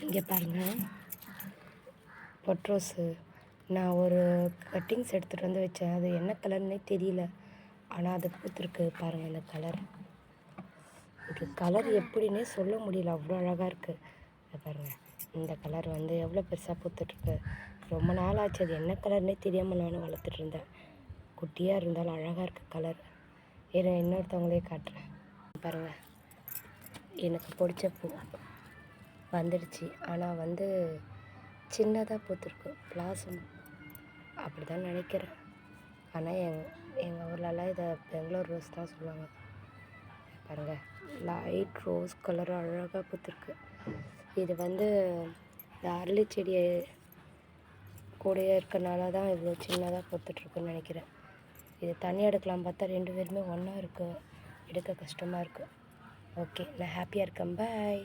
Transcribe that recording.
இங்கே பாருங்கள், பொட்ரோஸு. நான் ஒரு கட்டிங்ஸ் எடுத்துகிட்டு வந்து வச்சேன். அது என்ன கலர்னே தெரியல. ஆனால் அது பூத்துருக்கு பாருங்கள். இந்த கலர், இது கலர் எப்படின்னே சொல்ல முடியல, அவ்வளோ அழகாக இருக்குது பாருங்கள். இந்த கலர் வந்து எவ்வளோ பெருசாக பூத்துட்ருக்கு. ரொம்ப நாள் ஆச்சு, அது என்ன கலர்னே தெரியாமல் நானும் வளர்த்துட்டு இருந்தேன். குட்டியாக இருந்தாலும் அழகாக இருக்குது கலர். இன்னொருத்தவங்களே காட்டுறேன் பாருங்கள். எனக்கு பிடிச்ச பூ வந்துடுச்சு. ஆனால் வந்து சின்னதாக பூத்துருக்கு, பிளாசம் அப்படி தான் நினைக்கிறேன். ஆனால் எங்கள் ஊர்லலாம் இதை பெங்களூர் ரோஸ் தான் சொல்லுவாங்க. பாருங்கள், லைட் ரோஸ் கலர் அழகாக பூத்துருக்கு. இது வந்து இந்த அரளி செடியை கூடயே இருக்கனால தான் இவ்வளோ சின்னதாக பூத்துட்ருக்குன்னு நினைக்கிறேன். இது தண்ணி எடுக்கலாம் பார்த்தா 2 பேருமே ஒன்றா இருக்குது, எடுக்க கஷ்டமாக இருக்குது. ஓகே, நான் ஹாப்பியாக இருக்கேன். பாய்.